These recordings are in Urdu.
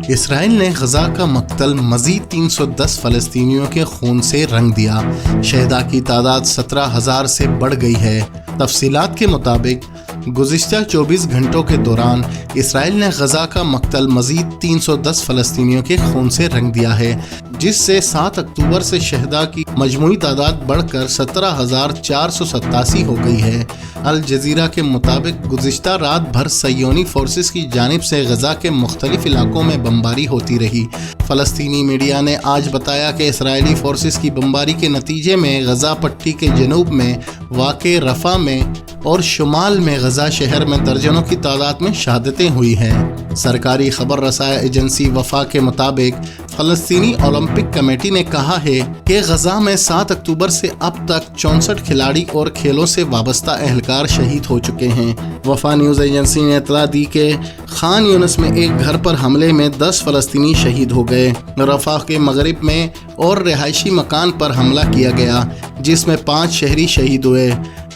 اسرائیل نے غزہ کا مقتل مزید 310 فلسطینیوں کے خون سے رنگ دیا۔ شہداء کی تعداد 17,000 سے بڑھ گئی ہے۔ تفصیلات کے مطابق گزشتہ 24 گھنٹوں کے دوران اسرائیل نے غزہ کا مقتل مزید 310 فلسطینیوں کے خون سے رنگ دیا ہے، جس سے 7 اکتوبر سے شہداء کی مجموعی تعداد بڑھ کر 17,487 ہو گئی ہے۔ الجزیرہ کے مطابق گزشتہ رات بھر صہیونی فورسز کی جانب سے غزہ کے مختلف علاقوں میں بمباری ہوتی رہی۔ فلسطینی میڈیا نے آج بتایا کہ اسرائیلی فورسز کی بمباری کے نتیجے میں غزہ پٹی کے جنوب میں واقع رفح میں اور شمال میں غزہ شہر میں درجنوں کی تعداد میں شہادتیں ہوئی ہیں۔ سرکاری خبر رساں ایجنسی وفا کے مطابق فلسطینی اولمپک کمیٹی نے کہا ہے کہ غزہ میں 7 اکتوبر سے اب تک 64 کھلاڑی اور کھیلوں سے وابستہ اہلکار شہید ہو چکے ہیں۔ وفا نیوز ایجنسی نے اطلاع دی کہ خان یونس میں ایک گھر پر حملے میں 10 فلسطینی شہید ہو گئے۔ رفح کے مغرب میں اور رہائشی مکان پر حملہ کیا گیا، جس میں 5 شہری شہید ہوئے۔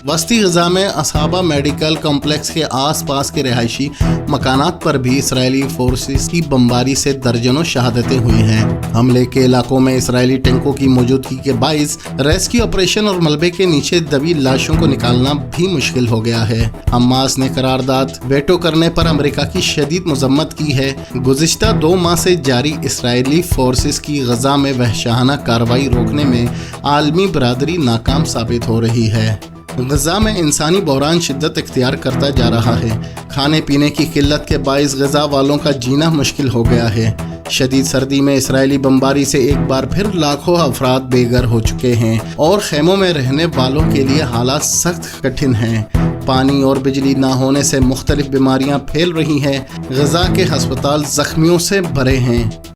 وسطی غزہ میں اصحابہ میڈیکل کمپلیکس کے آس پاس کے رہائشی مکانات پر بھی اسرائیلی فورسز کی بمباری سے درجنوں شہادتیں ہوئی ہیں۔ حملے کے علاقوں میں اسرائیلی ٹینکوں کی موجودگی کے باعث ریسکیو آپریشن اور ملبے کے نیچے دبی لاشوں کو نکالنا بھی مشکل ہو گیا ہے۔ حماس نے قرارداد ویٹو کرنے پر امریکہ کی شدید مذمت کی ہے۔ گزشتہ 2 ماہ سے جاری اسرائیلی فورسز کی غزہ میں وحشیانہ کارروائی روکنے میں عالمی برادری ناکام ثابت ہو رہی ہے۔ غزہ میں انسانی بحران شدت اختیار کرتا جا رہا ہے۔ کھانے پینے کی قلت کے باعث غزہ والوں کا جینا مشکل ہو گیا ہے۔ شدید سردی میں اسرائیلی بمباری سے ایک بار پھر لاکھوں افراد بے گھر ہو چکے ہیں اور خیموں میں رہنے والوں کے لیے حالات سخت کٹھن ہیں۔ پانی اور بجلی نہ ہونے سے مختلف بیماریاں پھیل رہی ہیں۔ غزہ کے ہسپتال زخمیوں سے بھرے ہیں۔